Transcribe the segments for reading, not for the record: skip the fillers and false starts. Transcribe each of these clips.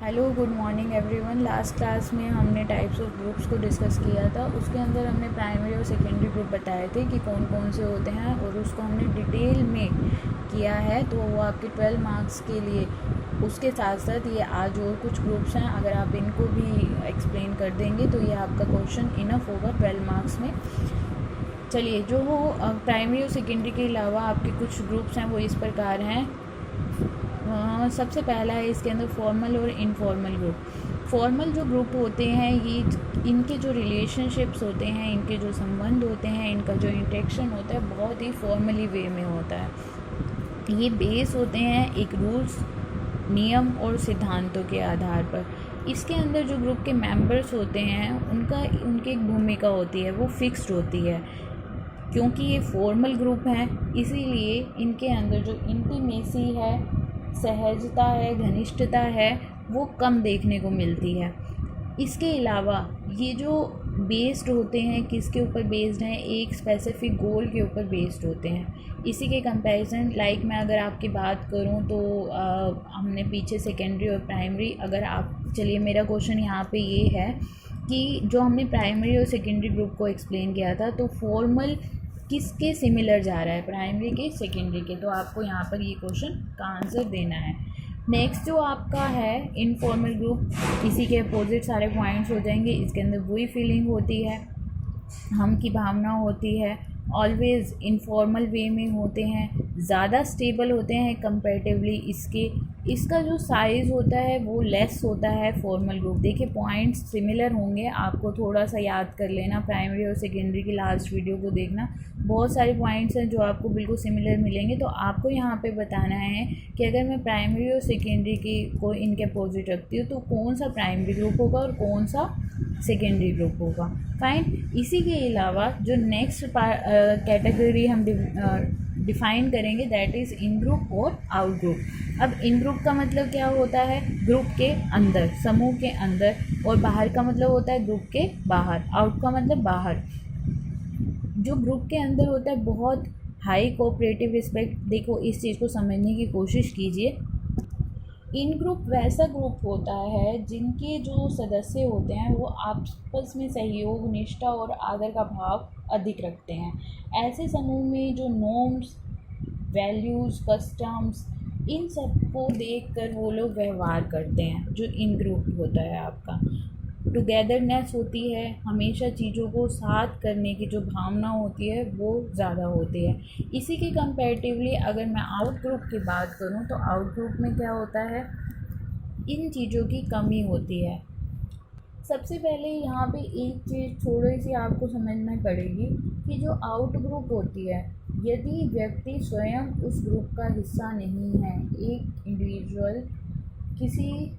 Hello good morning everyone. Last class में हमने types of groups को डिस्कस किया था। उसके अंदर हमने प्राइमरी और सेकेंडरी ग्रुप बताए थे कि कौन कौन से होते हैं और उसको हमने डिटेल में किया है। तो वो आपके 12 मार्क्स के लिए, उसके साथ साथ ये आज और कुछ ग्रुप्स हैं, अगर आप इनको भी एक्सप्लेन कर देंगे तो ये आपका क्वेश्चन इनफ होगा 12 मार्क्स में। चलिए, जो वो प्राइमरी और सेकेंडरी के अलावा आपके कुछ ग्रुप्स हैं वो इस प्रकार हैं। सबसे पहला है इसके अंदर फॉर्मल और इनफॉर्मल ग्रुप। फॉर्मल जो ग्रुप होते हैं ये इनके जो रिलेशनशिप्स होते हैं, इनके जो संबंध होते हैं, इनका जो इंटरेक्शन होता है बहुत ही फॉर्मली वे में होता है। ये बेस होते हैं एक रूल्स, नियम और सिद्धांतों के आधार पर। इसके अंदर जो ग्रुप के मेंबर्स होते हैं उनकी एक भूमिका होती है, वो फिक्स्ड होती है। क्योंकि ये फॉर्मल ग्रुप हैं इसीलिए इनके अंदर जो इंटीमेसी है, सहजता है, घनिष्ठता है, वो कम देखने को मिलती है। इसके अलावा ये जो बेस्ड होते हैं, किसके ऊपर बेस्ड हैं, एक स्पेसिफिक गोल के ऊपर बेस्ड होते हैं। इसी के कंपैरिजन लाइक मैं अगर आपकी बात करूं तो हमने पीछे सेकेंडरी और प्राइमरी, अगर आप चलिए मेरा क्वेश्चन यहाँ पे ये है कि जो हमने प्राइमरी और सेकेंडरी ग्रुप को एक्सप्लेन किया था तो फॉर्मल किसके सिमिलर जा रहा है, प्राइमरी के, सेकेंडरी के। तो आपको यहाँ पर ये क्वेश्चन का आंसर देना है। नेक्स्ट जो आपका है इनफॉर्मल ग्रुप, इसी के अपोजिट सारे पॉइंट्स हो जाएंगे। इसके अंदर वही फीलिंग होती है, हम की भावना होती है, ऑलवेज़ इनफॉर्मल वे में होते हैं, ज़्यादा स्टेबल होते हैं कंपैरेटिवली इसका जो साइज़ होता है वो लेस होता है फॉर्मल ग्रुप। देखिए पॉइंट्स सिमिलर होंगे, आपको थोड़ा सा याद कर लेना, प्राइमरी और सेकेंडरी की लास्ट वीडियो को देखना, बहुत सारे पॉइंट्स हैं जो आपको बिल्कुल सिमिलर मिलेंगे। तो आपको यहाँ पे बताना है कि अगर मैं प्राइमरी और सेकेंडरी की को इनके अपोजिट रखती हूँ तो कौन सा प्राइमरी ग्रुप होगा और कौन सा सेकेंडरी ग्रुप होगा। फाइन। इसी के अलावा जो नेक्स्ट कैटेगरी हम डिफाइन करेंगे दैट इज़ इन ग्रुप और आउट ग्रुप। अब इन ग्रुप का मतलब क्या होता है, ग्रुप के अंदर, समूह के अंदर, और बाहर का मतलब होता है ग्रुप के बाहर। आउट का मतलब बाहर। जो ग्रुप के अंदर होता है बहुत हाई कोऑपरेटिव रिस्पेक्ट। देखो इस चीज़ को समझने की कोशिश कीजिए। इन ग्रुप वैसा ग्रुप होता है जिनके जो सदस्य होते हैं वो आपस में सहयोग, निष्ठा और आदर का भाव अधिक रखते हैं। ऐसे समूह में जो नॉर्म्स, वैल्यूज़, कस्टम्स, इन सब को देख कर वो लोग व्यवहार करते हैं। जो इन ग्रुप होता है आपका, टुगेदरनेस होती है, हमेशा चीज़ों को साथ करने की जो भावना होती है वो ज़्यादा होती है। इसी के कंपैरेटिवली अगर मैं आउट ग्रुप की बात करूं तो आउट ग्रुप में क्या होता है, इन चीज़ों की कमी होती है। सबसे पहले यहाँ पे एक चीज़ थोड़ी सी आपको समझना पड़ेगी कि जो आउट ग्रुप होती है, यदि व्यक्ति स्वयं उस ग्रुप का हिस्सा नहीं है, एक इंडिविजुअल किसी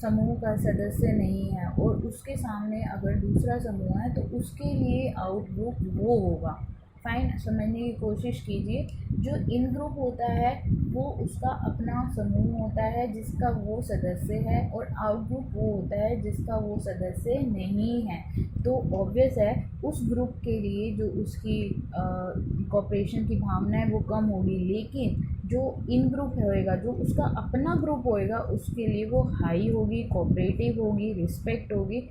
समूह का सदस्य नहीं है और उसके सामने अगर दूसरा समूह है तो उसके लिए आउट ग्रुप वो होगा। फाइन, समझने की कोशिश कीजिए। जो इन ग्रुप होता है वो उसका अपना समूह होता है जिसका वो सदस्य है, और आउट ग्रुप वो होता है जिसका वो सदस्य नहीं है। तो ऑब्वियस है उस ग्रुप के लिए जो उसकी कोऑपरेशन की भावना है वो कम होगी, लेकिन जो इन ग्रुप होएगा, जो उसका अपना ग्रुप होएगा, उसके लिए वो हाई होगी, कोऑपरेटिव होगी, रिस्पेक्ट होगी।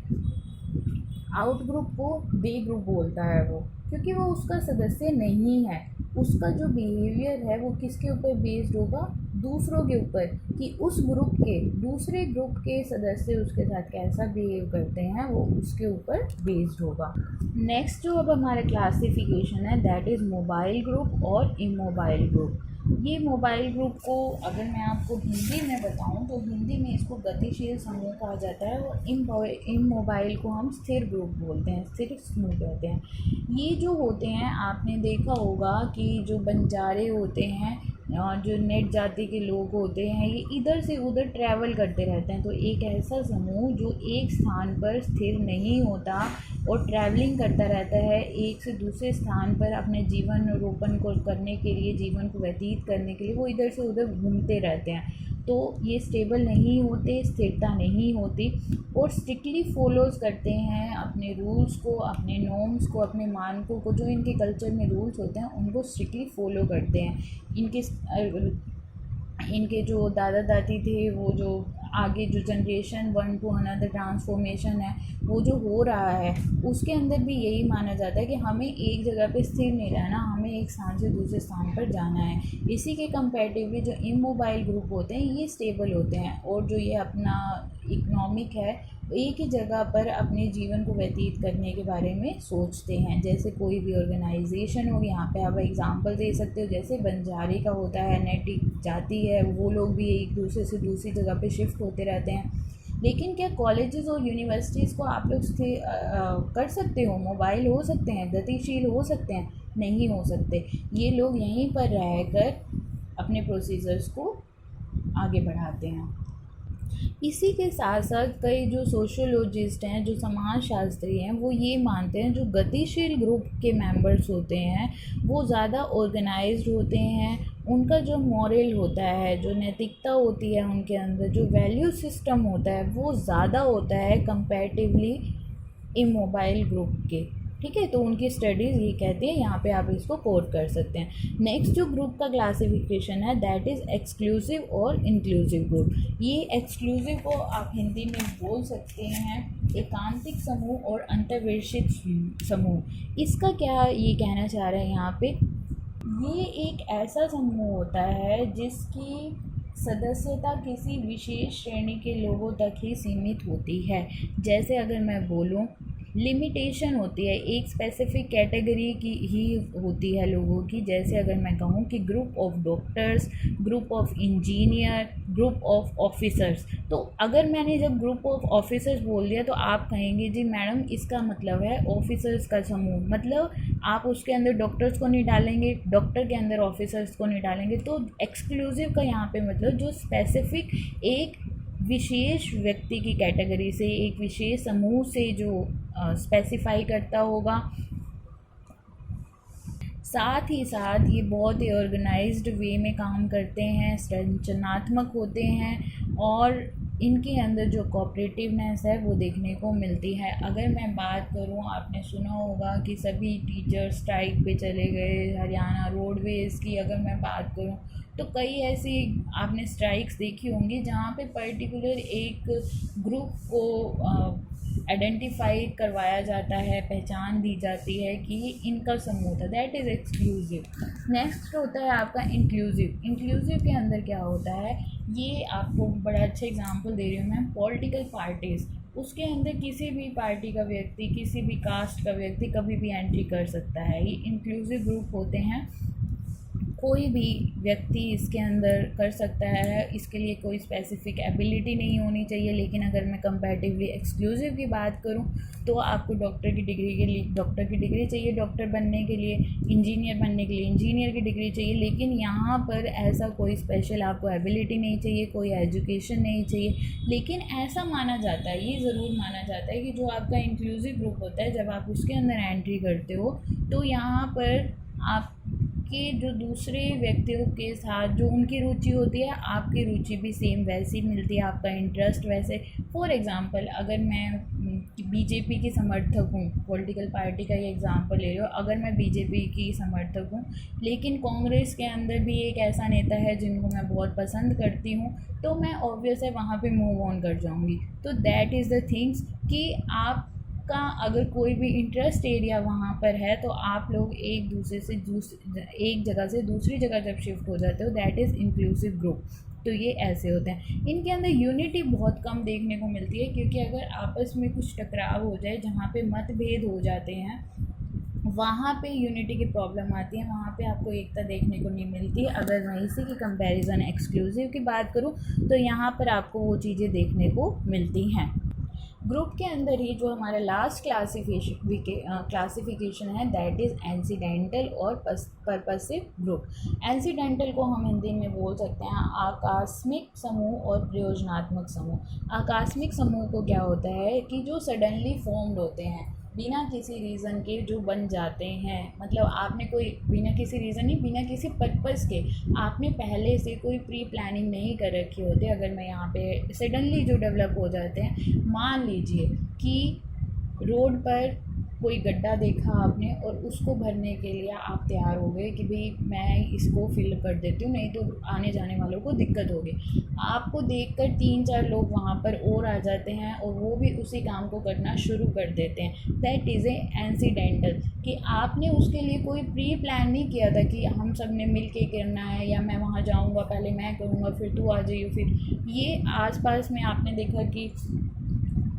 आउट ग्रुप को बे ग्रुप बोलता है वो, क्योंकि वो उसका सदस्य नहीं है। उसका जो बिहेवियर है वो किसके ऊपर बेस्ड होगा, दूसरों के ऊपर, कि उस ग्रुप के दूसरे ग्रुप के सदस्य उसके साथ कैसा बिहेव करते हैं वो उसके ऊपर बेस्ड होगा। नेक्स्ट जो अब हमारा क्लासिफिकेशन है दैट इज़ मोबाइल ग्रुप और इमोबाइल ग्रुप। ये मोबाइल ग्रुप को अगर मैं आपको हिंदी में बताऊं तो हिंदी में इसको गतिशील समूह कहा जाता है, और इमोबाइल को हम स्थिर ग्रुप बोलते हैं, स्थिर समूह कहते हैं। ये जो होते हैं, आपने देखा होगा कि जो बंजारे होते हैं, जो नेट जाति के लोग होते हैं, ये इधर से उधर ट्रैवल करते रहते हैं। तो एक ऐसा समूह जो एक स्थान पर स्थिर नहीं होता और ट्रैवलिंग करता रहता है एक से दूसरे स्थान पर अपने जीवन रोपण को करने के लिए, जीवन को व्यतीत करने के लिए, वो इधर से उधर घूमते रहते हैं। तो ये स्टेबल नहीं होते, स्थिरता नहीं होती, और स्ट्रिक्टली फॉलोज़ करते हैं अपने रूल्स को, अपने नॉर्म्स को, अपने मानकों को। जो इनके कल्चर में रूल्स होते हैं उनको स्ट्रिक्टली फॉलो करते हैं। इनके जो दादा दादी थे वो जो आगे जो generation one two another transformation है वो जो हो रहा है उसके अंदर भी यही माना जाता है कि हमें एक जगह पे स्थिर नहीं रहना, हमें एक स्थान से दूसरे स्थान पर जाना है। इसी के कंपैरेटिवली जो इमोबाइल ग्रुप होते हैं ये स्टेबल होते हैं और जो ये अपना इकोनॉमिक है एक ही जगह पर अपने जीवन को व्यतीत करने के बारे में सोचते हैं। जैसे कोई भी ऑर्गेनाइजेशन हो, यहाँ पे आप एग्जांपल दे सकते हो, जैसे बंजारे का होता है, नैतिक जाति है, वो लोग भी एक दूसरे से दूसरी जगह पे शिफ्ट होते रहते हैं। लेकिन क्या कॉलेजेस और यूनिवर्सिटीज़ को आप लोग कर सकते हो, मोबाइल हो सकते हैं, गतिशील हो सकते हैं? नहीं हो सकते। ये लोग यहीं पर रहकर अपने प्रोसीजर्स को आगे बढ़ाते हैं। इसी के साथ साथ कई जो सोशियोलॉजिस्ट हैं, जो समाजशास्त्री हैं, वो ये मानते हैं जो गतिशील ग्रुप के मेंबर्स होते हैं वो ज़्यादा ऑर्गेनाइज्ड होते हैं, उनका जो मॉरल होता है, जो नैतिकता होती है उनके अंदर, जो वैल्यू सिस्टम होता है वो ज़्यादा होता है कंपैरेटिवली इमोबाइल ग्रुप के। ठीक है, तो उनकी स्टडीज़ ये कहती है, यहाँ पे आप इसको कोट कर सकते हैं। नेक्स्ट जो ग्रुप का क्लासिफिकेशन है दैट इज़ एक्सक्लूसिव और इंक्लूसिव ग्रुप। ये एक्सक्लूसिव को आप हिंदी में बोल सकते हैं एकांतिक समूह और अंतर्वेशित समूह। इसका क्या ये कहना चाह रहे हैं यहाँ पे, ये एक ऐसा समूह होता है जिसकी सदस्यता किसी विशेष श्रेणी के लोगों तक ही सीमित होती है। जैसे अगर मैं बोलूँ लिमिटेशन होती है, एक स्पेसिफिक कैटेगरी की ही होती है लोगों की। जैसे अगर मैं कहूँ कि group of doctors, group of engineer, group of officers, तो अगर मैंने जब ग्रुप ऑफ ऑफिसर्स बोल दिया तो आप कहेंगे जी मैडम इसका मतलब है ऑफिसर्स का समूह, मतलब आप उसके अंदर डॉक्टर्स को नहीं डालेंगे, डॉक्टर के अंदर ऑफिसर्स को नहीं डालेंगे। तो एक्सक्लूसिव का यहाँ पे मतलब जो स्पेसिफिक एक विशेष व्यक्ति की कैटेगरी से, एक विशेष समूह से जो स्पेसिफाई करता होगा। साथ ही साथ ये बहुत ही ऑर्गेनाइज्ड वे में काम करते हैं, संरचनात्मक होते हैं और इनके अंदर जो कोऑपरेटिवनेस है वो देखने को मिलती है। अगर मैं बात करूं, आपने सुना होगा कि सभी टीचर स्ट्राइक पे चले गए, हरियाणा रोडवेज़ की अगर मैं बात करूं तो कई ऐसी आपने स्ट्राइक्स देखी होंगी जहाँ पे पर्टिकुलर एक ग्रुप को आइडेंटिफाई करवाया जाता है, पहचान दी जाती है कि ये इनका समूह था, दैट इज़ एक्सक्लूसिव। नेक्स्ट होता है आपका इंक्लूसिव। इंक्लूसिव के अंदर क्या होता है, ये आपको बड़ा अच्छा एग्जांपल दे रही हूँ मैं, पॉलिटिकल पार्टीज़, उसके अंदर किसी भी पार्टी का व्यक्ति, किसी भी कास्ट का व्यक्ति कभी भी एंट्री कर सकता है। ये इंक्लूसिव ग्रुप होते हैं, कोई भी व्यक्ति इसके अंदर कर सकता है, इसके लिए कोई स्पेसिफिक एबिलिटी नहीं होनी चाहिए। लेकिन अगर मैं कंपैरेटिवली एक्सक्लूसिव की बात करूं तो आपको डॉक्टर की डिग्री के लिए डॉक्टर की डिग्री चाहिए, डॉक्टर बनने के लिए, इंजीनियर बनने के लिए इंजीनियर की डिग्री चाहिए। लेकिन यहाँ पर ऐसा कोई स्पेशल आपको एबिलिटी नहीं चाहिए, कोई एजुकेशन नहीं चाहिए। लेकिन ऐसा माना जाता है, ये ज़रूर माना जाता है कि जो आपका इंक्लूसिव ग्रुप होता है, जब आप उसके अंदर एंट्री करते हो तो यहाँ पर आप कि जो दूसरे व्यक्तियों के साथ जो उनकी रुचि होती है, आपकी रुचि भी सेम वैसी मिलती है, आपका इंटरेस्ट वैसे। फॉर एग्ज़ाम्पल अगर मैं बीजेपी की समर्थक हूँ, पॉलिटिकल पार्टी का ये एग्ज़ाम्पल ले रही हूँ, अगर मैं बीजेपी की समर्थक हूँ लेकिन कांग्रेस के अंदर भी एक ऐसा नेता है जिनको मैं बहुत पसंद करती हूँ, तो मैं ऑब्वियस है वहाँ पे मूव ऑन कर जाऊँगी। तो दैट इज़ द थिंग्स कि आप का अगर कोई भी इंटरेस्ट एरिया वहाँ पर है तो आप लोग एक दूसरे से एक जगह से दूसरी जगह जब शिफ्ट हो जाते हो, दैट इज़ इंक्लूसिव ग्रुप। तो ये ऐसे होते हैं। इनके अंदर यूनिटी बहुत कम देखने को मिलती है, क्योंकि अगर आपस में कुछ टकराव हो जाए, जहाँ पे मतभेद हो जाते हैं, वहाँ पे यूनिटी की प्रॉब्लम आती है, वहाँ पे आपको एकता देखने को नहीं मिलती। अगर मैं इसी की कंपैरिजन एक्सक्लूसिव की बात करूँ तो यहाँ पर आपको वो चीज़ें देखने को मिलती हैं। ग्रुप के अंदर ही जो हमारा लास्ट क्लासिफिकेशन है दैट इज़ एंसीडेंटल और पर्पसिव ग्रुप। एंसीडेंटल को हम हिंदी में बोल सकते हैं आकस्मिक समूह और प्रयोजनात्मक समूह। आकस्मिक समूह को क्या होता है कि जो सडनली फॉर्म्ड होते हैं, बिना किसी रीज़न के जो बन जाते हैं, मतलब आपने कोई बिना किसी रीज़न नहीं, बिना किसी पर्पस के आपने पहले से कोई प्री प्लानिंग नहीं कर रखी होती। अगर मैं यहाँ पे सडनली जो डेवलप हो जाते हैं, मान लीजिए कि रोड पर कोई गड्ढा देखा आपने और उसको भरने के लिए आप तैयार हो गए कि भाई मैं इसको फिल कर देती हूँ, नहीं तो आने जाने वालों को दिक्कत होगी। आपको देखकर 3-4 लोग वहाँ पर और आ जाते हैं और वो भी उसी काम को करना शुरू कर देते हैं। दैट इज़ ए एक्सीडेंटल, कि आपने उसके लिए कोई प्री प्लान नहीं किया था कि हम सब ने मिल के करना है, या मैं वहाँ जाऊँगा पहले मैं करूँगा फिर तू आ जाइयो। फिर ये आसपास में आपने देखा कि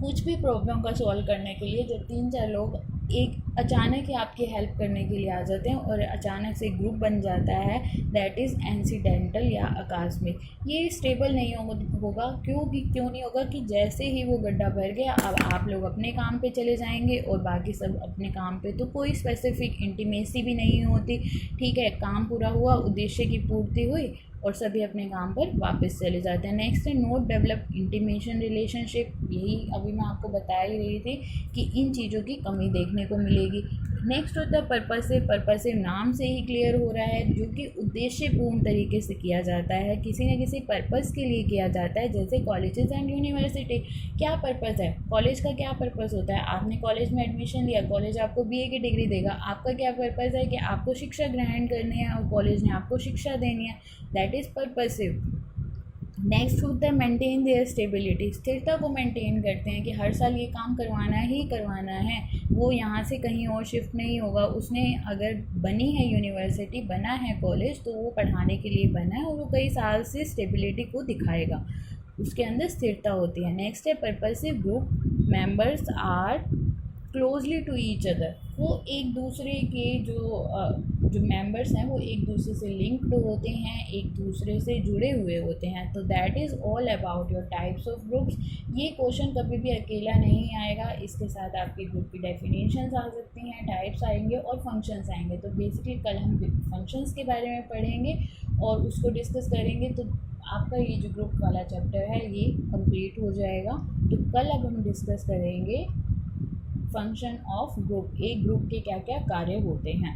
कुछ भी प्रॉब्लम का सॉल्व करने के लिए जब 3-4 लोग एक अचानक ही आपकी हेल्प करने के लिए आ जाते हैं और अचानक से ग्रुप बन जाता है, दैट इज़ एक्सीडेंटल या आकस्मिक। ये स्टेबल नहीं होगा। क्यों नहीं होगा? कि जैसे ही वो गड्ढा भर गया, अब आप लोग अपने काम पे चले जाएंगे और बाकी सब अपने काम पे, तो कोई स्पेसिफिक इंटीमेसी भी नहीं होती। ठीक है, काम पूरा हुआ, उद्देश्य की पूर्ति हुई और सभी अपने काम पर वापस चले जाते हैं। नेक्स्ट है नोट डेवलप इंटीमेशन रिलेशनशिप। यही अभी मैं आपको बता ही रही थी कि इन चीज़ों की कमी देखने को मिलेगी। नेक्स्ट होता है पर्पसिव। पर्पसिव नाम से ही क्लियर हो रहा है, जो कि उद्देश्यपूर्ण तरीके से किया जाता है, किसी न किसी पर्पस के लिए किया जाता है। जैसे कॉलेजेस एंड यूनिवर्सिटी, क्या पर्पस है कॉलेज का? क्या पर्पस होता है? आपने कॉलेज में एडमिशन लिया, कॉलेज आपको बीए की डिग्री देगा, आपका क्या पर्पस है? कि आपको शिक्षा ग्रहण करनी है और कॉलेज ने आपको शिक्षा देनी है, दैट इज़ पर्पसिव। नेक्स्ट होता है मेंटेन देयर स्टेबिलिटी। स्थिरता को मेंटेन करते हैं कि हर साल ये काम करवाना ही करवाना है, वो यहाँ से कहीं और शिफ्ट नहीं होगा। उसने अगर बनी है यूनिवर्सिटी, बना है कॉलेज, तो वो पढ़ाने के लिए बना है और वो कई साल से स्टेबिलिटी को दिखाएगा, उसके अंदर स्थिरता होती है। नेक्स्ट है purposive group members are closely to each other. वो एक दूसरे के जो मेंबर्स हैं वो एक दूसरे से लिंक्ड होते हैं, एक दूसरे से जुड़े हुए होते हैं। तो that is all about your types of groups. ये क्वेश्चन कभी भी अकेला नहीं आएगा, इसके साथ आपके ग्रुप की डेफिनेशंस आ सकती हैं, टाइप्स आएंगे और फंक्शंस आएंगे। तो बेसिकली कल हम फंक्शंस के बारे में पढ़ेंगे और उसको डिस्कस करेंगे, तो आपका ये जो ग्रुप वाला चैप्टर है ये कंप्लीट हो जाएगा। तो कल अब हम डिस्कस करेंगे फंक्शन ऑफ ग्रुप। एक ग्रुप के क्या क्या कार्य होते हैं।